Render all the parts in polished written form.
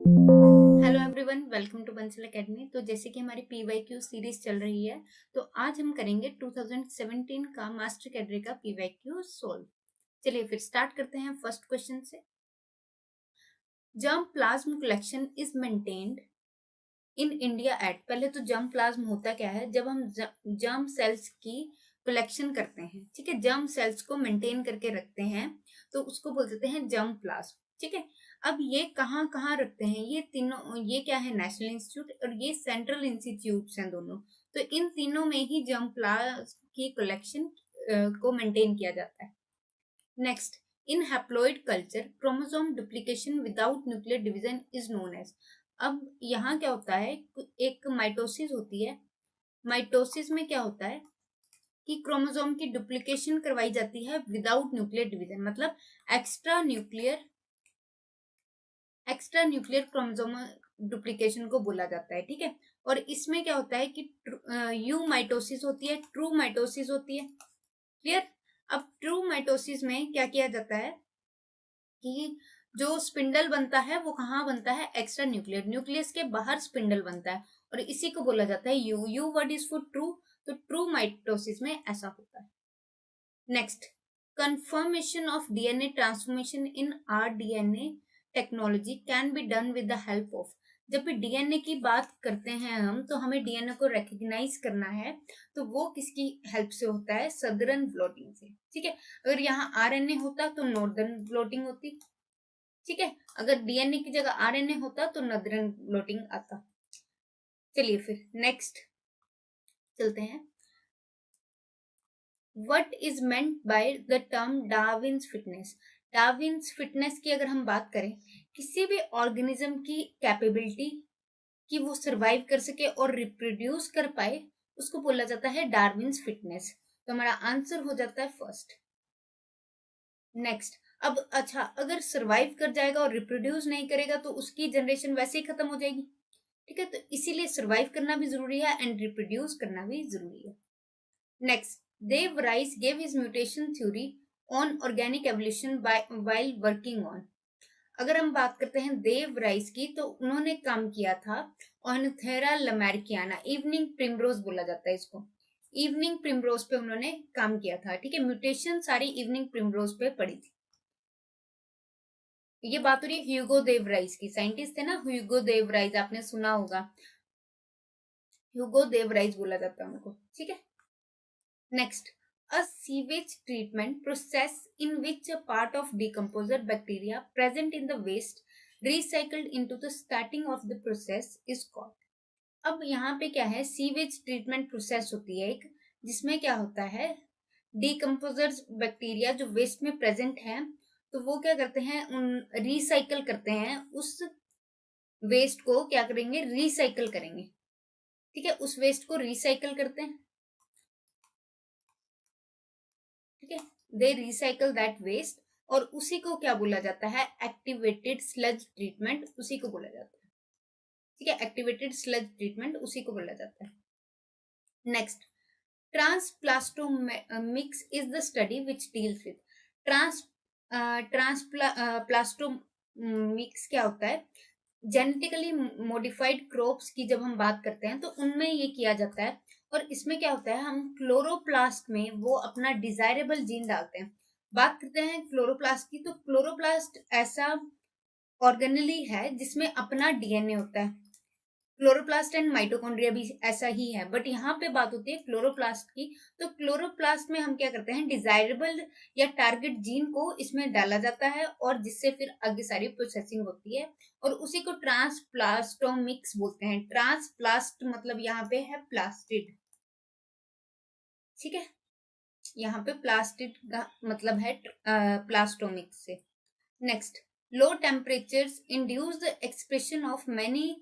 Hello everyone, welcome to Bansal academy. तो जैसे कि हमारी पीवाईक्यू सीरीज चल रही है, तो आज हम करेंगे 2017 का मास्टर कैडरे का पीवाईक्यू सोल्व। चलिए फिर स्टार्ट करते हैं फर्स्ट क्वेश्चन से। Germ plasm collection is maintained in India at. पहले तो जर्म प्लाज्म होता क्या है? जब हम जर्म सेल्स की कलेक्शन करते हैं, ठीक है, जर्म सेल्स को मेंटेन करके रखते हैं, तो उसको बोल देते हैं जर्म प्लाज्म। ठीक है, अब ये कहाँ कहाँ रखते हैं? ये तीनों, ये क्या है? नेशनल इंस्टीट्यूट और ये सेंट्रल इंस्टीट्यूट हैं दोनों। तो इन तीनों में ही जर्म प्लाज्म की कलेक्शन को मेंटेन किया जाता है। Next, in haploid culture chromosome duplication without nuclear division is known as. अब यहाँ क्या होता है? एक माइटोसिस होती है। माइटोसिस में क्या होता है कि क्रोमोसोम की डुप्लीकेशन करवाई जाती है विदाउट न्यूक्लियर डिवीजन, मतलब एक्स्ट्रा न्यूक्लियर क्रोमोसोम डुप्लीकेशन को बोला जाता है। ठीक है, और इसमें क्या होता है कि यू माइटोसिस होती है, ट्रू माइटोसिस होती है। क्लियर? अब ट्रू माइटोसिस में क्या किया जाता है कि जो स्पिंडल बनता है वो कहाँ बनता है? एक्स्ट्रा न्यूक्लियर, न्यूक्लियस के बाहर स्पिंडल बनता है, और इसी को बोला जाता है you. You word is for true, तो ट्रू माइटोसिस में ऐसा होता है। Next, confirmation of DNA transformation in rDNA technology can be done with the help of। जब भी डीएनए की बात करते हैं हम, तो हमें डीएनए को रिकग्नाइज करना है, तो वो किसकी हेल्प से होता है? सदर्न ब्लॉटिंग से। ठीक है, अगर यहाँ आरएनए होता तो नॉर्दर्न ब्लॉटिंग होती। ठीक है, अगर डीएनए की जगह आरएनए होता तो नॉर्दर्न ब्लॉटिंग आता। चलिए फिर नेक्स्ट चलते हैं। What is meant by the term Darwin's fitness. Darwin's fitness की अगर हम बात करें, किसी भी ऑर्गेनिज्म की कैपेबिलिटी कि वो सरवाइव कर सके और रिप्रोड्यूस कर पाए, उसको बोला जाता है डार्विन्स फिटनेस। तो हमारा आंसर हो जाता है फर्स्ट। नेक्स्ट, अब अच्छा, अगर सरवाइव कर जाएगा और रिप्रोड्यूस नहीं करेगा तो उसकी जनरेशन वैसे ही खत्म हो जाएगी। ठीक है, तो इसीलिए सरवाइव करना भी जरूरी है एंड रिप्रोड्यूस करना भी जरूरी है। Next, Dave Rice gave his mutation theory on organic evolution while working on। अगर हम बात करते हैं देव राइस की, तो उन्होंने काम किया था ऑनथेरा लमैर्कियाना, इवनिंग प्रिमरोज बोला जाता है इसको। इवनिंग प्रिमरोज पे उन्होंने काम किया था। ठीक है, म्यूटेशन सारी इवनिंग प्रिमरोज पे पड़ी थी। ये बात हो रही है ह्यूगो देव राइस की, साइंटिस्ट थे ना ह्यूगो देव राइस, आपने सुना होगा, ह्यूगो देव राइस बोला जाता है उनको। ठीक है, next, a sewage treatment process in which a part of decomposer bacteria present in the waste recycled into the starting of the process is called। अब यहाँ पे क्या है? सीवेज ट्रीटमेंट प्रोसेस होती है एक, जिसमें क्या होता है? डिकम्पोजर्स बैक्टीरिया जो वेस्ट में प्रेजेंट है, तो वो क्या करते हैं? उन रिसाइकल करते हैं, उस वेस्ट को क्या करेंगे? रिसाइकल करेंगे। ठीक है, उस वेस्ट को रिसाइकल करते हैं। ठीक है, दे रिसाइकल दैट वेस्ट, और उसी को क्या बोला जाता है? एक्टिवेटेड स्लज ट्रीटमेंट, उसी को बोला जाता है। ठीक है, एक्टिवेटेड स्लज ट्रीटमेंट उसी को बोला जाता है। Next, transplastomics is the study which deals with. Transplastomics क्या होता है? जेनेटिकली मॉडिफाइड क्रॉप्स की जब हम बात करते हैं, तो उनमें ये किया जाता है, और इसमें क्या होता है? हम क्लोरोप्लास्ट में वो अपना डिजायरेबल जीन डालते हैं। बात करते हैं क्लोरोप्लास्ट की, तो क्लोरोप्लास्ट ऐसा ऑर्गेनेली है जिसमें अपना डीएनए होता है। क्लोरोप्लास्ट एंड माइटोकॉन्ड्रिया भी ऐसा ही है, बट यहाँ पे बात होती है क्लोरोप्लास्ट की। तो क्लोरोप्लास्ट में हम क्या करते हैं? डिजायरेबल या टारगेट जीन को इसमें डाला जाता है, और जिससे फिर आगे सारी प्रोसेसिंग होती है, और उसी को ट्रांसप्लास्टोमिक्स बोलते हैं। ट्रांसप्लास्ट मतलब यहाँ पे है प्लास्टिड। ठीक है, यहाँ पे प्लास्टिड का मतलब है प्लास्टोमिक्स से। Next, low temperatures induce the expression of many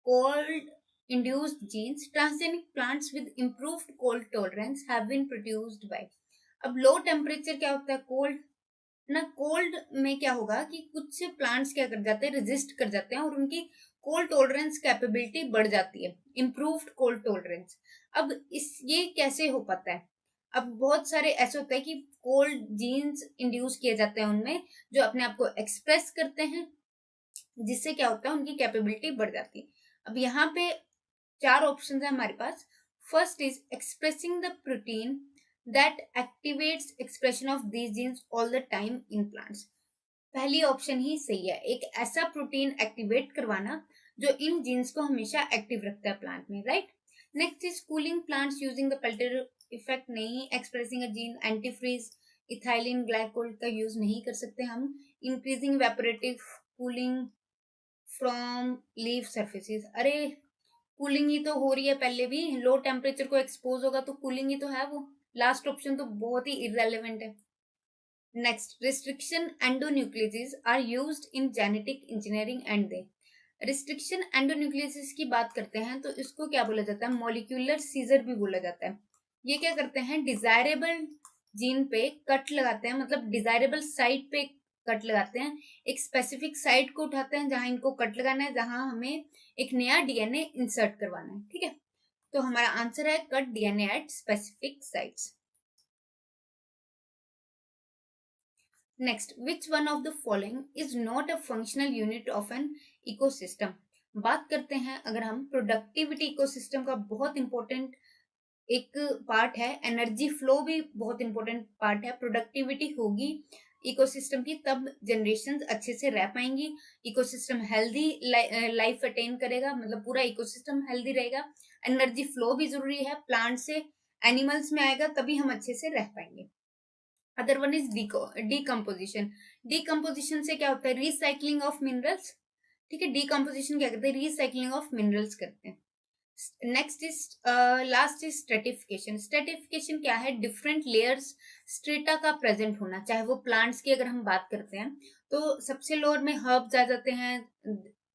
cold induced genes। Transgenic plants with improved cold tolerance have been produced by। अब लो टेम्परेचर क्या होता है? कोल्ड ना। कोल्ड में क्या होगा कि कुछ प्लांट्स क्या कर जाते हैं? रेजिस्ट कर जाते हैं, और उनकी कोल्ड टॉलरेंस कैपेबिलिटी बढ़ जाती है, इम्प्रूव्ड कोल्ड टॉलरेंस। अब इस ये कैसे हो पाता है? अब बहुत सारे ऐसे होता है कि कोल्ड जीन्स इंड्यूस किए जाते हैं उनमें, जो अपने आप को एक्सप्रेस करते हैं, जिससे क्या होता है, उनकी कैपेबिलिटी बढ़ जाती है। अब यहाँ पे 4 ऑप्शन है हमारे पास। First is expressing the protein that activates expression of these genes all the time in plants. पहली ऑप्शन ही सही है, एक ऐसा प्रोटीन एक्टिवेट करवाना जो इन जीन्स को हमेशा एक्टिव रखता है प्लांट में, right. Next is cooling plants using the Peltier effect, नहीं expressing a gene. Anti freeze ethylene glycol का यूज नहीं कर सकते हम। Increasing evaporative cooling from leaf surfaces, अरे कूलिंग ही तो हो रही है, पहले भी लो टेम्परेचर को एक्सपोज होगा तो कूलिंग ही तो है वो। लास्ट ऑप्शन तो बहुत ही इरेलीवेंट है। Next, restriction endonucleases are used in genetic engineering and they. Restriction endonucleases की बात करते हैं तो इसको क्या बोला जाता है, मॉलिक्यूलर सीजर भी बोला जाता है। ये क्या करते हैं, डिजायरेबल जीन पे कट लगाते हैं, मतलब डिजायरेबल साइट पे कट लगाते हैं, एक स्पेसिफिक साइट को उठाते हैं जहां इनको कट लगाना है, जहां हमें एक नया डीएनए इंसर्ट करवाना है, ठीक है। तो हमारा आंसर है cut DNA at specific sites. Next, which one of the following is not a functional unit of an ecosystem. बात करते हैं अगर हम प्रोडक्टिविटी, इकोसिस्टम का बहुत इंपॉर्टेंट एक पार्ट है, एनर्जी फ्लो भी बहुत इंपॉर्टेंट पार्ट है। प्रोडक्टिविटी होगी इकोसिस्टम की तब जनरेशन अच्छे से रह पाएंगी, इकोसिस्टम हेल्दी लाइफ अटेन करेगा, मतलब पूरा इकोसिस्टम हेल्दी रहेगा। एनर्जी फ्लो भी जरूरी है, प्लांट से एनिमल्स में आएगा तभी हम अच्छे से रह पाएंगे। Other one is decomposition. Decomposition से क्या होता है, रिसाइकलिंग ऑफ मिनरल्स, ठीक है। डीकम्पोजिशन क्या करते हैं, रिसाइकलिंग ऑफ मिनरल्स करते हैं। Next is last is stratification. Stratification क्या है, डिफरेंट लेयर्स स्ट्रेटा का प्रेजेंट होना, चाहे वो प्लांट्स की अगर हम बात करते हैं तो सबसे लोअर में हर्ब्स आ जाते हैं,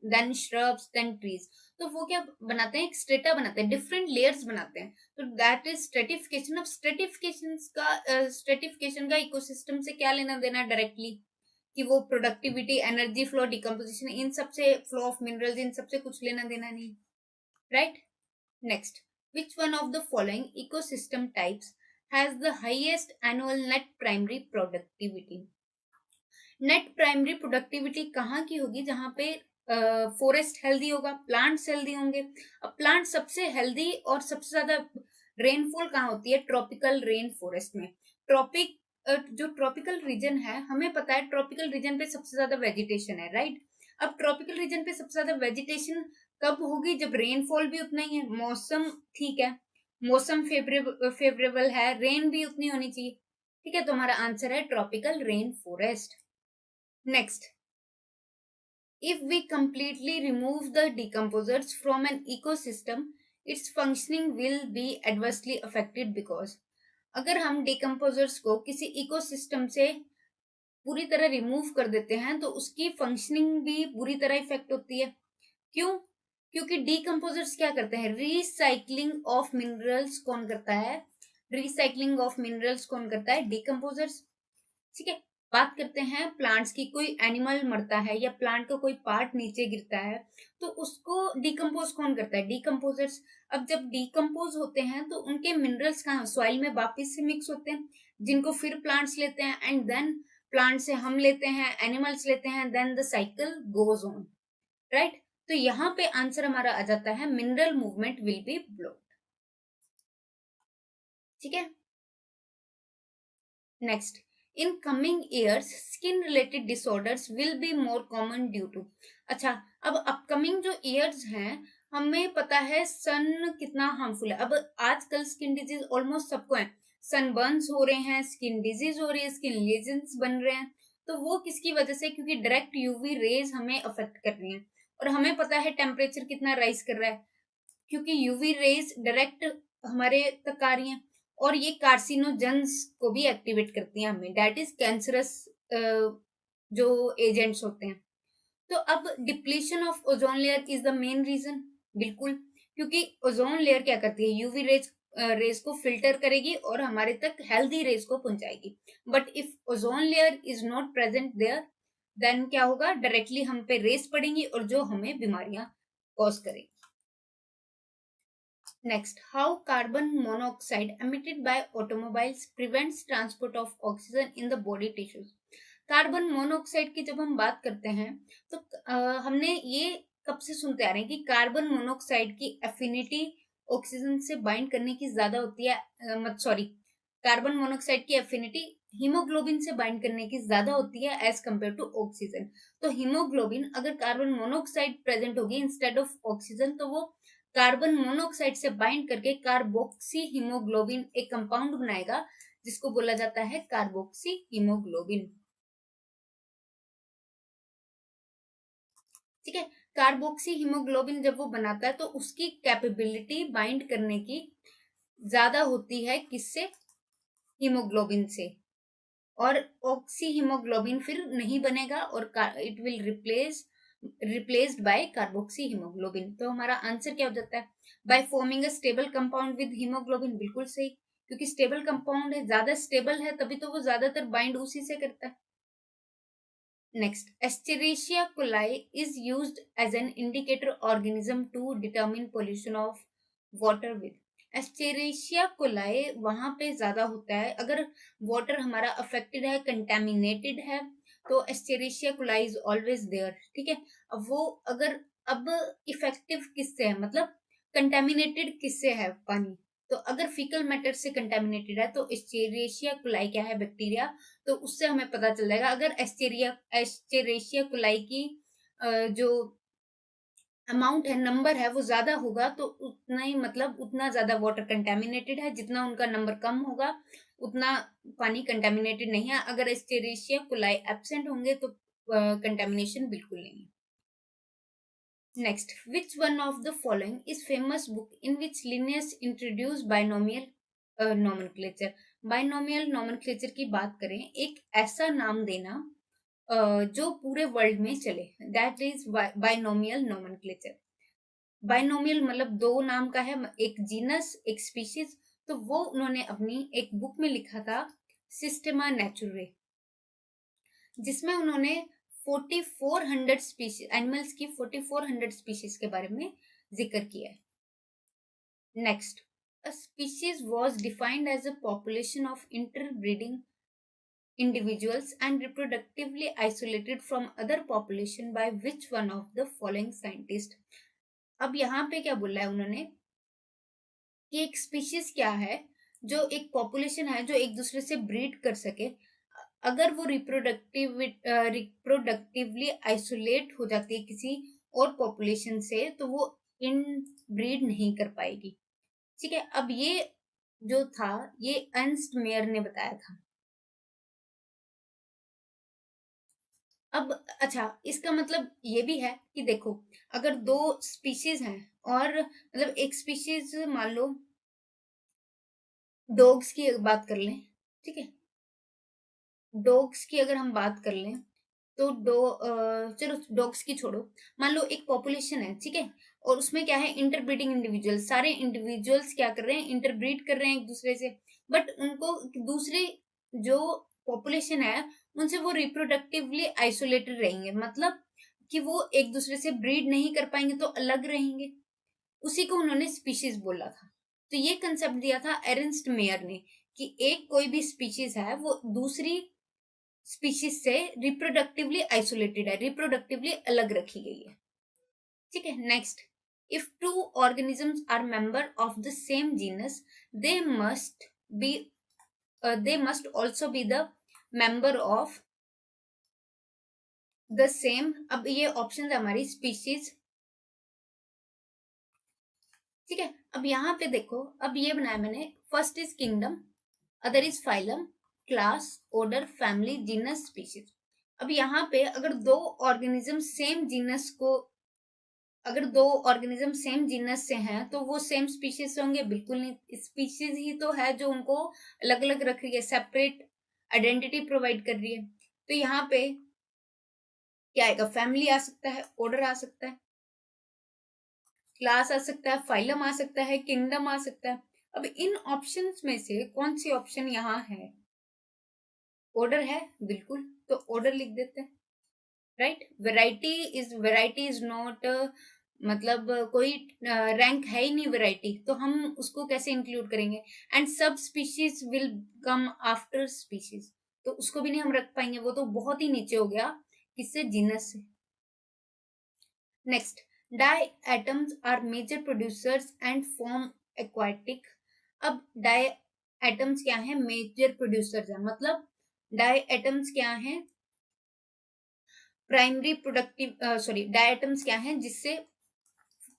देन श्रब्स, देन ट्रीज। तो वो क्या बनाते हैं, एक स्ट्रेटा बनाते हैं, डिफरेंट लेयर्स बनाते हैं, तो दैट इज स्ट्रेटिफिकेशन। अब स्ट्रेटिफिकेशन का इकोसिस्टम से क्या लेना देना डायरेक्टली, कि वो प्रोडक्टिविटी, एनर्जी फ्लो, डिकम्पोजिशन, इन सबसे, फ्लो ऑफ मिनरल्स, इन सबसे कुछ लेना देना नहीं, right. Next, which one of the following ecosystem types has the highest annual net primary productivity? Net primary productivity कहाँ की होगी, जहां पे फॉरेस्ट हेल्दी होगा, प्लांट्स हेल्दी होंगे। अब प्लांट सबसे हेल्दी और सबसे ज्यादा रेनफॉल कहाँ होती है, ट्रॉपिकल रेन फॉरेस्ट में। ट्रॉपिक जो ट्रॉपिकल रीजन है, हमें पता है ट्रॉपिकल रीजन पे सबसे ज्यादा वेजिटेशन है, राइट। अब ट्रॉपिकल रीजन पे सबसे ज्यादा वेजिटेशन कब होगी, जब रेनफॉल भी उतना ही है, मौसम ठीक है, मौसम फेवरेबल है, रेन भी उतनी होनी चाहिए, ठीक है। तो हमारा आंसर है tropical rain forest. Next, if we completely remove the decomposers from an ecosystem, its functioning will be adversely affected because अगर हम decomposers को किसी इकोसिस्टम से पूरी तरह रिमूव कर देते हैं तो उसकी फंक्शनिंग भी बुरी तरह इफेक्ट होती है। क्यों? क्योंकि डीकम्पोजर्स क्या करते हैं, रिसाइकलिंग ऑफ मिनरल्स कौन करता है, रिसाइकलिंग ऑफ मिनरल्स कौन करता है, डीकम्पोजर्स, ठीक है। बात करते हैं प्लांट्स की, कोई एनिमल मरता है या प्लांट का कोई पार्ट नीचे गिरता है तो उसको डिकम्पोज कौन करता है, डिकम्पोजर्स। अब जब डिकम्पोज होते हैं तो उनके मिनरल्स कहाँ, सॉइल में वापस से मिक्स होते हैं, जिनको फिर प्लांट्स लेते हैं, एंड देन प्लांट से हम लेते हैं, एनिमल्स लेते हैं, then the cycle goes on, right. तो यहाँ पे आंसर हमारा आ जाता है mineral movement will be blocked, ठीक है। Next, in coming years skin related disorders will be more common due to. अच्छा, अब अपकमिंग जो ईयर्स हैं, हमें पता है सन कितना हार्मफुल है। अब आजकल स्किन डिजीज ऑलमोस्ट सबको है, सनबर्न्स हो रहे हैं, स्किन डिजीज हो रही है, स्किन लेजन्स बन रहे हैं। तो वो किसकी वजह से, क्योंकि डायरेक्ट यूवी रेज हमें अफेक्ट कर रही हैं, और हमें पता है टेम्परेचर कितना राइज कर रहा है, क्योंकि यूवी रेज डायरेक्ट हमारे तक आ रही हैं, और ये कार्सिनोजेंस को भी एक्टिवेट करती हैं हमें, दैट इज कैंसरस जो एजेंट्स होते हैं। तो अब depletion of ozone layer is the main reason, बिल्कुल, क्योंकि ओजोन लेयर क्या करती है, यूवी रेज रेज को फिल्टर करेगी और हमारे तक हेल्दी रेज को पहुंचाएगी। But if ozone layer is not present there, then क्या होगा, डायरेक्टली हम पे रेस पड़ेंगी और जो हमें बीमारियां कॉज करेगी। Next, how carbon monoxide emitted by automobiles prevents transport of oxygen in the body tissues. Carbon monoxide की जब हम बात करते हैं तो हमने ये कब से सुनते आ रहे हैं कि कार्बन मोनोऑक्साइड की एफिनिटी ऑक्सीजन से बाइंड करने की ज्यादा होती है, मत सॉरी, कार्बन मोनोऑक्साइड की एफिनिटी हीमोग्लोबिन से बाइंड करने की ज्यादा होती है एज कम्पेयर टू ऑक्सीजन। तो हीमोग्लोबिन अगर कार्बन मोनोऑक्साइड प्रेजेंट होगी इंस्टेड ऑफ ऑक्सीजन तो वो कार्बन मोनोऑक्साइड से बाइंड करके कार्बोक्सी हीमोग्लोबिन एक कंपाउंड बनाएगा जिसको बोला जाता है कार्बोक्सी हीमोग्लोबिन। ठीक है, कार्बोक्सी हीमोग्लोबिन जब वो बनाता है तो उसकी कैपेबिलिटी बाइंड करने की ज्यादा होती है किससे, हीमोग्लोबिन से। और ऑक्सी हीमोग्लोबिन फिर नहीं बनेगा और it will replaced by carboxy haemoglobin. तो हमारा आंसर क्या हो जाता है, by forming a stable compound with haemoglobin. बिल्कुल सही, क्योंकि स्टेबल कंपाउंड है, ज्यादा स्टेबल है, तभी तो वो ज्यादातर बाइंड उसी से करता है। Next, Escherichia coli is used as an indicator organism to determine pollution of water with. Escherichia coli वहां पे ज्यादा होता है अगर वाटर हमारा अफेक्टेड है, कंटेमिनेटेड है, तो Escherichia coli is always there। ठीक है, अब वो अगर अब इफेक्टिव किससे है, मतलब कंटेमिनेटेड किससे है पानी, तो अगर फीकल मैटर से कंटेमिनेटेड है तो एस्चेरिशिया कोलाई क्या है, बैक्टीरिया, तो उससे हमें पता चल जाएगा। अगर एस्चेरेशिया कोलाई की जो अमाउंट है, नंबर है, वो ज्यादा होगा तो उतना ही, मतलब उतना ज्यादा वाटर कंटेमिनेटेड है, जितना उनका नंबर कम होगा उतना पानी कंटेमिनेटेड नहीं है। अगर एस्चेरेशिया कोलाई एब्सेंट होंगे तो कंटेमिनेशन बिल्कुल नहीं है। Next, which one of the following is famous book in which Linnaeus introduced binomial nomenclature? Binomial nomenclature की बात करें, एक ऐसा नाम देना जो पूरे वर्ल्ड में चले, that is binomial nomenclature. Binomial मतलब दो नाम का है, एक जीनस एक स्पीशीज, तो वो उन्होंने अपनी एक बुक में लिखा था, सिस्टेमा नेचुरे, जिसमें उन्होंने 4400 स्पीशीज एनिमल्स की 4400 स्पीशीज के बारे में जिक्र किया है। Next, a species was defined as a population of interbreeding individuals and reproductively isolated from other population by which one of the following scientist। अब यहाँ पे क्या बोला है उन्होंने कि एक स्पीशीज क्या है, जो एक पॉपुलेशन है जो एक दूसरे से ब्रीड कर सके, अगर वो रिप्रोडक्टिवली आइसोलेट हो जाती है किसी और पॉपुलेशन से तो वो इन ब्रीड नहीं कर पाएगी। ठीक है, अब ये जो था ये अर्नस्ट मेयर ने बताया था। अब अच्छा, इसका मतलब ये भी है कि देखो, अगर दो स्पीशीज हैं और मतलब एक स्पीशीज मान लो डॉग्स की बात कर लें, ठीक है, डॉग्स की अगर हम बात कर लें तो चलो डॉग्स की छोड़ो, मान लो एक पॉपुलेशन है, ठीक है, और उसमें क्या है, इंटरब्रीडिंग इंडिविजुअल, सारे इंडिविजुअल्स क्या कर रहे हैं, इंटरब्रीड कर रहे हैं एक दूसरे से, बट उनको दूसरे जो पॉपुलेशन है उनसे वो रिप्रोडक्टिवली आइसोलेटेड रहेंगे, मतलब कि वो एक दूसरे से ब्रीड नहीं कर पाएंगे तो अलग रहेंगे, उसी को उन्होंने स्पीशीज बोला था। तो ये कंसेप्ट दिया था एरनस्ट मेयर ने कि एक कोई भी स्पीशीज है वो दूसरी स्पीशीज से रिप्रोडक्टिवली आइसोलेटेड है, रिप्रोडक्टिवली अलग रखी गई है। ठीक है, next, if two organisms are member of the same genus they must be they must also be the member of the same. अब ये ऑप्शन है हमारी स्पीशीज, ठीक है, अब यहाँ पे देखो, अब ये बनाया मैंने, first is kingdom, other is phylum, class, order, family, genus, species. अब यहाँ पे अगर दो ऑर्गेनिज्म सेम जीनस को, अगर दो ऑर्गेनिज्म सेम जीनस से हैं तो वो सेम स्पीशीज से होंगे, बिल्कुल नहीं, स्पीशीज ही तो है जो उनको अलग अलग रख रही है, सेपरेट आइडेंटिटी प्रोवाइड कर रही है। तो यहाँ पे क्या आएगा, फैमिली आ सकता है, ऑर्डर आ सकता है, क्लास आ सकता है, फाइलम आ सकता है, किंगडम आ सकता है। अब इन ऑप्शंस में से कौन सी ऑप्शन यहाँ है, ऑर्डर है, बिल्कुल, तो ऑर्डर लिख देते हैं, राइट। वैरायटी इज नॉट, मतलब कोई रैंक है ही नहीं वैरायटी, तो हम उसको कैसे इंक्लूड करेंगे, एंड सब species will come after species, तो उसको भी नहीं हम रख पाएंगे, वो तो बहुत ही नीचे हो गया किससे, जीनस से। Next, diatoms are major producers and form aquatic. अब डाई एटम्स क्या है, मेजर प्रोड्यूसर्स है, मतलब डाई एटम्स क्या है, primary productive sorry diatoms क्या है जिससे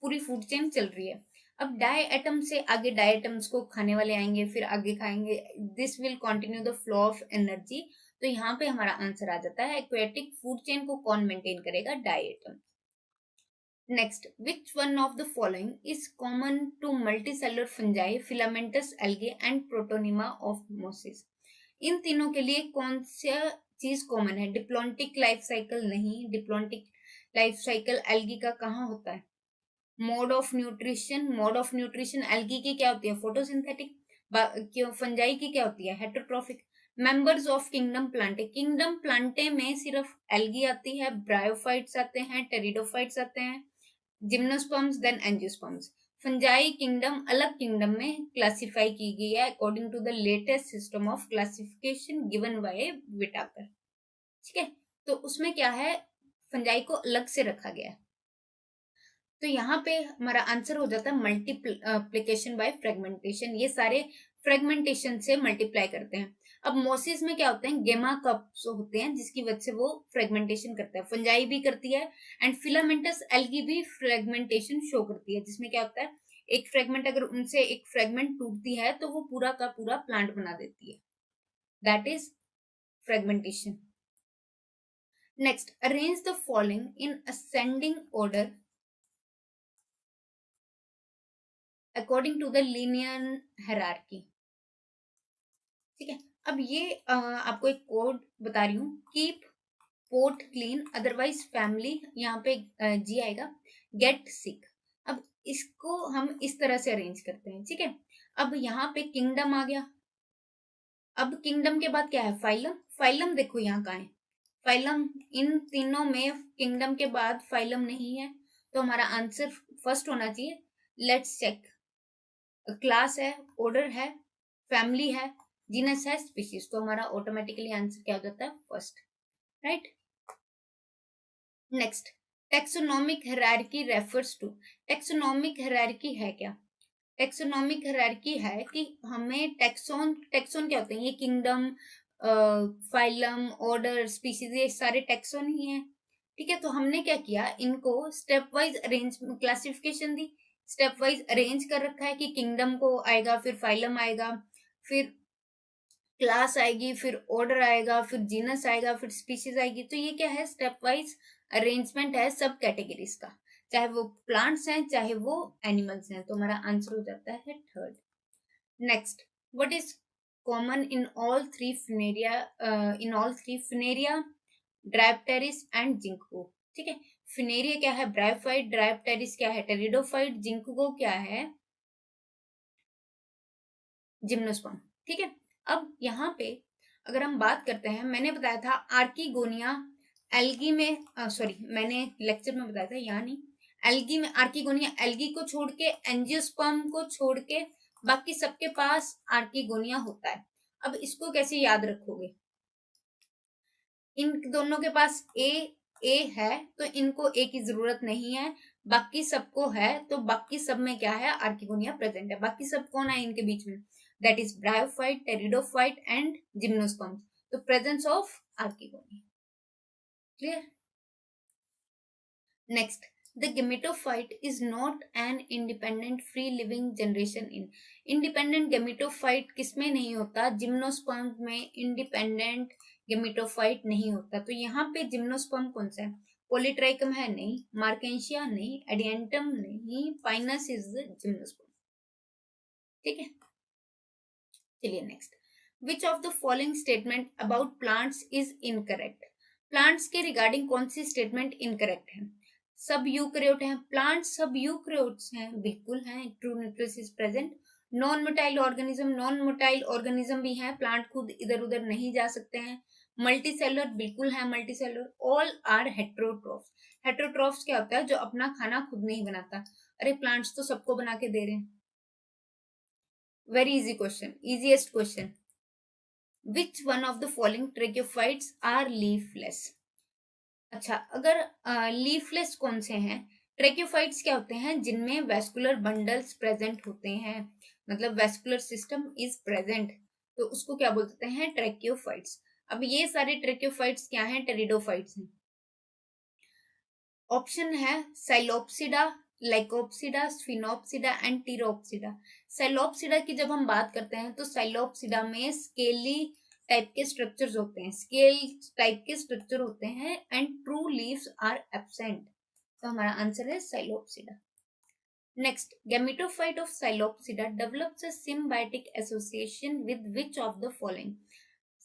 पूरी फूड चेन चल रही है। अब डाई एटम से आगे डाई एटम्स को खाने वाले आएंगे, फिर आगे खाएंगे, this will continue the flow of energy. तो यहाँ पे हमारा आंसर आ जाता है एक्वेटिक फूड चेन को कौन मेंटेन करेगा, diatom. Next, which one of the following is common to multicellular fungi, filamentous algae and protonema of mosses. इन तीनों के लिए कौन सा चीज कॉमन है, डिप्लॉन्टिक लाइफ साइकिल नहीं, डिप्लॉन्टिक लाइफ साइकिल एल्गी का कहाँ होता है। Mode of nutrition, mode of nutrition algae की क्या होती है, फोटोसिंथेटिक, क्यों फंजाई की क्या होती है, heterotrophic. Members of kingdom Plantae, kingdom Plantae में सिर्फ एल्गी आती है, ब्रायोफाइट्स आते हैं, टेरिडोफाइट्स आते हैं, gymnosperms then angiosperms. Fungi kingdom अलग किंगडम में क्लासिफाई की गई है according to the latest system of classification given by Whittaker. ठीक है, तो उसमें क्या है, फंजाई को अलग से रखा गया है। तो यहाँ पे हमारा आंसर हो जाता है मल्टीप्लिकेशन बाय फ्रेगमेंटेशन, ये सारे फ्रेगमेंटेशन से मल्टीप्लाई करते हैं। अब मोसिस में क्या होते हैं, गेमा कप्स होते हैं जिसकी वजह से वो फ्रेगमेंटेशन करता है, फंजाई भी करती है एंड फिलामेंटस एल्गी भी फ्रेगमेंटेशन शो करती है, जिसमें क्या होता है एक फ्रेगमेंट, अगर उनसे एक फ्रेगमेंट टूटती है तो वो पूरा का पूरा प्लांट बना देती है, that is fragmentation. Next, arrange the following in ascending order according to the linear hierarchy. ठीक है, अब ये आपको एक कोड बता रही हूँ, keep port clean otherwise family, यहाँ पे जी आएगा, गेट सिक। अब इसको हम इस तरह से अरेंज करते हैं। ठीक है, अब यहाँ पे किंगडम आ गया, अब किंगडम के बाद क्या है, फाइलम। फाइलम देखो यहाँ का है, फाइलम इन तीनों में किंगडम के बाद फाइलम नहीं है, तो हमारा आंसर फर्स्ट होना चाहिए। लेट्स चेक, क्लास है, ऑर्डर है, फैमिली है, जीनस है, स्पीशीज, तो हमारा ऑटोमेटिकली आंसर क्या हो जाता है, first, right. Next, taxonomic hierarchy refers to, taxonomic hierarchy है क्या, टेक्सोनोमिक हायरार्की है कि हमें टेक्सोन, टेक्सोन क्या होते हैं, ये किंगडम, फाइलम, ऑर्डर, स्पीशीज, ये सारे टेक्सोन ही हैं। ठीक है, तो हमने क्या किया, इनको स्टेप वाइज अरेंज क्लासिफिकेशन दी, स्टेप वाइज अरेंज कर रखा है कि किंगडम को आएगा, फिर फाइलम आएगा, फिर क्लास आएगी, फिर ऑर्डर आएगा, फिर जीनस आएगा, फिर स्पीशीज आएगी। तो ये क्या है, स्टेप वाइज अरेंजमेंट है सब कैटेगरीज का, चाहे वो प्लांट्स हैं चाहे वो एनिमल्स हैं, तो हमारा आंसर हो जाता है third. Next, what is common in all three Funaria, Dryopteris and Ginkgo. ठीक है, फिनेरिया क्या है, ब्रायोफाइट, ड्रायोप्टेरिस क्या है, टेरिडोफाइट, जिंको क्या है, जिम्नोस्पर्म। ठीक है, अब यहाँ पे अगर हम बात करते हैं, मैंने बताया था आर्किगोनिया एल्गी में, सॉरी मैंने लेक्चर में बताया था, यहाँ नहीं, एल्गी में आर्किगोनिया एल्गी को छोड़ के, एंजियोस्पर्म को छोड़ के बाकी सबके पास आर्किगोनिया होता है। अब इसको कैसे याद रखोगे, इन दोनों के पास ए है तो इनको ए की जरूरत नहीं है, बाकी सबको है, तो बाकी सब में क्या है, आर्किगोनिया प्रेजेंट है। बाकी सब कौन है इनके बीच में, that is bryophyte, pteridophyte and gymnosperms, तो presence of archegonia, clear. Next, the gametophyte is not an independent free living generation in, independent gametophyte किसमें नहीं होता, जिम्नोस्पर्म में इंडिपेंडेंट गेमेटोफाइट नहीं होता। तो यहाँ पे जिम्नोस्पर्म कौन सा है, पॉलीट्राइकम है नहीं, मार्केंशिया नहीं, एडियंटम नहीं, पाइनस इज जिम्नोस्पर्म। ठीक है, चलिए next, which of the following statement about plants is incorrect, plants के रिगार्डिंग कौन सी स्टेटमेंट इनकरेक्ट है, सब यूकैरियोट हैं, प्लांट सब यूकैरियोट्स हैं, बिल्कुल हैं, true nucleus is present. Non motile organism, non motile organism भी हैं, प्लांट खुद इधर उधर नहीं जा सकते हैं। मल्टीसेलुलर, बिल्कुल है multicellular. All are heterotrophs, heterotrophs क्या होता है, जो अपना खाना खुद नहीं बनाता, अरे प्लांट्स तो सबको बना के दे रहे हैं। Very easy question, easiest question, which one of the following tracheophytes are leafless? अच्छा, अगर लीफलेस कौन से हैं? ट्रेक्योफाइट्स क्या होते हैं? जिनमें वेस्कुलर बंडल्स प्रेजेंट होते हैं, मतलब वेस्कुलर सिस्टम इज प्रेजेंट, तो उसको क्या बोलते हैं? ट्रेक्योफाइट्स। अब ये सारे ट्रेक्योफाइट्स क्या हैं? टेरिडोफाइट्स हैं। ऑप्शन है साइलोप्सिडा, लाइकोप्सिडा, स्फिनोप्सिडा एंड टीरोप्सिडा। साइलोप्सिडा की जब हम बात करते हैं तो साइलोप्सिडा में स्केली टाइप के स्ट्रक्चर्स होते हैं, स्केल टाइप के स्ट्रक्चर होते हैं and true leaves are absent. तो हमारा आंसर है Psilopsida. Next, gametophyte of Psilopsida develops a symbiotic association with which of the following?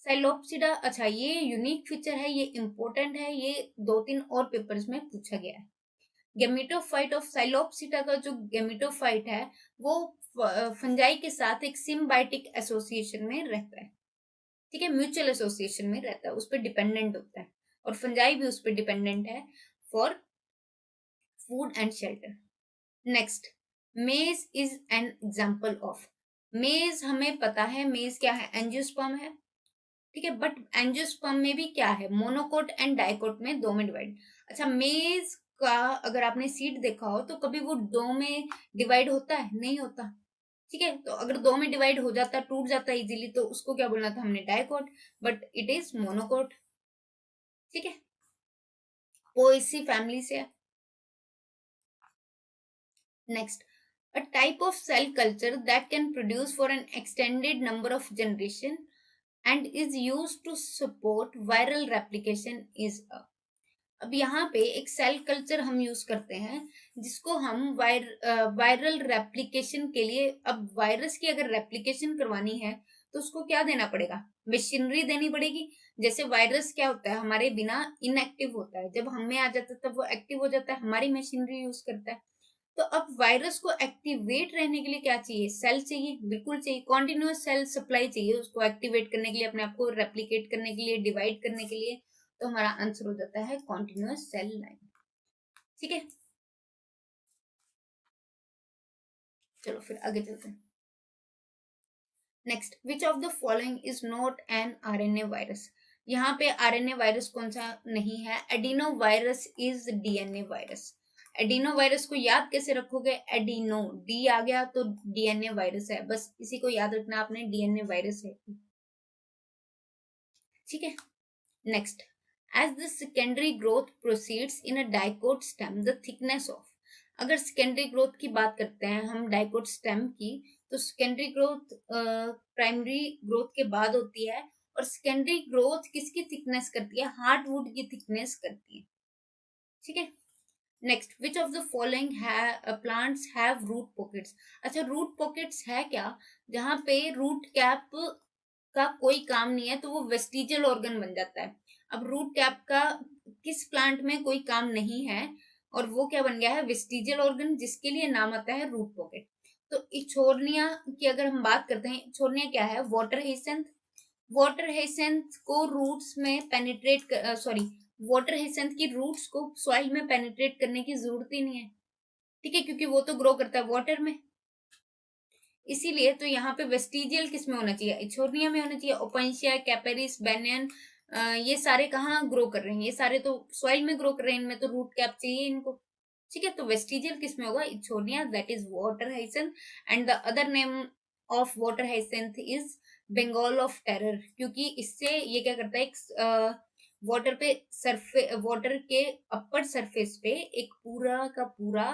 Psilopsida, अच्छा ये यूनिक फीचर है, ये इंपॉर्टेंट है, ये 2-3 और पेपर्स में पूछा गया है। गेमिटोफाइट ऑफ साइलोप्सिडा का जो गेमिटोफाइट है वो फंजाई के साथ एक सिम्बायोटिक एसोसिएशन में रहता है, ठीक है, म्यूचुअल एसोसिएशन में रहता है, उस पर डिपेंडेंट होता है, और फंजाई भी उस पर डिपेंडेंट है for food and shelter. Next, मेज इज एन एग्जाम्पल ऑफ। मेज हमें पता है, मेज क्या है? एंजियोस्पर्म है, ठीक है, बट एंजियोस्पर्म में भी क्या है? मोनोकोट एंड डाइकोट में दो में डिवाइड। अच्छा, मेज का अगर आपने सीड देखा हो तो कभी वो दो में डिवाइड होता है? नहीं होता, ठीक है, तो अगर दो में डिवाइड हो जाता, टूट जाता इजीली, तो उसको क्या बोलना था हमने? Dicot, but it is monocot, ठीक है, वो इसी फैमिली से है। Next, a type of cell culture that can produce for an extended number of generation and is used to support viral replication is a। अब यहाँ पे एक सेल कल्चर हम यूज करते हैं जिसको हम वायरल रेप्लिकेशन के लिए, अब वायरस की अगर रेप्लिकेशन करवानी है तो उसको क्या देना पड़ेगा? मशीनरी देनी पड़ेगी। जैसे वायरस क्या होता है? हमारे बिना इनएक्टिव होता है, जब हमें आ जाता है तब वो एक्टिव हो जाता है, हमारी मशीनरी यूज करता है। तो अब वायरस को एक्टिवेट रहने के लिए क्या चाहिए? सेल चाहिए, बिल्कुल चाहिए, कॉन्टिन्यूअस सेल सप्लाई चाहिए उसको एक्टिवेट करने के लिए, अपने आप को रेप्लिकेट करने के लिए, डिवाइड करने के लिए। तो हमारा आंसर हो जाता है कॉन्टिन्यूअस सेल लाइन, ठीक है। चलो फिर आगे चलते हैं। Next, which of the following is not N RNA virus? यहाँ पे आरएनए वायरस कौन सा नहीं है? Adeno virus is DNA virus. Adeno virus को याद कैसे रखोगे? एडिनो, डी आ गया तो डीएनए वायरस है, बस इसी को याद रखना आपने, डीएनए वायरस है, ठीक है। Next, as the secondary growth proceeds in a dicot stem the thickness of. अगर सेकेंडरी ग्रोथ की बात करते हैं हम डाइकोट स्टेम की, तो सेकेंडरी ग्रोथ प्राइमरी ग्रोथ के बाद होती है, और सेकेंडरी ग्रोथ किसकी थिकनेस करती है? हार्टवुड की थिकनेस करती है, ठीक है। Next, which of the following plants have root pockets? अच्छा, रूट पॉकेट्स है क्या? जहां पे रूट कैप का कोई काम नहीं है तो वो वेस्टिजियल ऑर्गन बन जाता है। अब रूट कैप का किस प्लांट में कोई काम नहीं है और वो क्या बन गया है? वेस्टिजियल ऑर्गन, जिसके लिए नाम आता है रूट पॉकेट। तो इछोरनिया की अगर हम बात करते हैं, इछोरनिया क्या है? वाटर हेसेंथ। वाटर हेसेंथ को रूट्स में पेनिट्रेट, सॉरी, वाटर हेसेंथ की रूट्स को सॉइल में पेनिट्रेट करने की जरूरत ही नहीं है, ठीक है, क्योंकि वो तो ग्रो करता है वाटर में। इसीलिए तो यहाँ पे वेस्टिजियल किस में होना चाहिए? इछोरनिया में होना चाहिए। ओपेंशिया, कैपेरिस, बेनियन, ये सारे कहाँ ग्रो कर रहे हैं? ये सारे तो सॉइल में ग्रो कर रहे हैं, इनमें तो रूट कैप चाहिए इनको, ठीक है। तो वेस्टिजियल किस में होगा? Eichhornia, that is water hyacinth. And the other name of water hyacinth is Bengal of terror, क्योंकि इससे ये क्या करता है? एक वाटर पे सरफे वाटर के अपर सरफेस पे एक पूरा का पूरा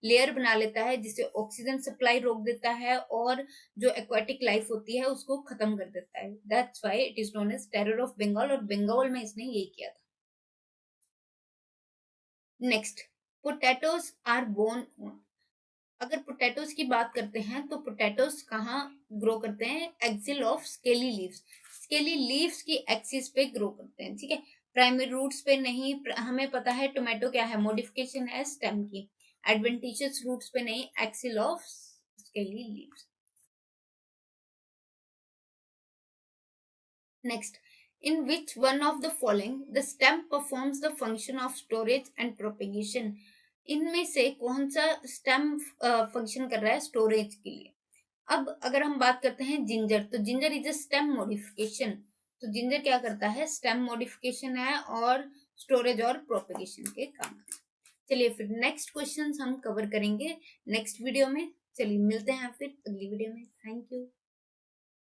लेयर बना लेता है, जिससे ऑक्सीजन सप्लाई रोक देता है और जो एक्वाटिक लाइफ होती है उसको खत्म कर देता है। That's why it is known as terror of Bengal, और बंगाल में इसने यही किया था। Next, potatoes are borne on. अगर पोटैटोज की बात करते हैं तो पोटैटोज कहाँ ग्रो करते हैं? Axil of scaly leaves. Scaly leaves की एक्सिस पे ग्रो करते हैं, ठीक है, प्राइमरी रूट्स पे नहीं। हमें पता है टोमेटो क्या है? मॉडिफिकेशन है स्टेम की। एडवेंटिशियस रूट्स पे नहीं, axil of scaly leaves. Next, in which one of the following the stem performs the function of storage and propagation? इनमें से कौन सा स्टेम फंक्शन कर रहा है स्टोरेज के लिए? अब अगर हम बात करते हैं जिंजर, तो ginger is a stem modification, तो जिंजर क्या करता है, स्टेम मॉडिफिकेशन है और स्टोरेज और प्रोपेगेशन के काम। चलिए फिर नेक्स्ट क्वेश्चंस हम कवर करेंगे नेक्स्ट वीडियो में। चलिए मिलते हैं फिर अगली वीडियो में।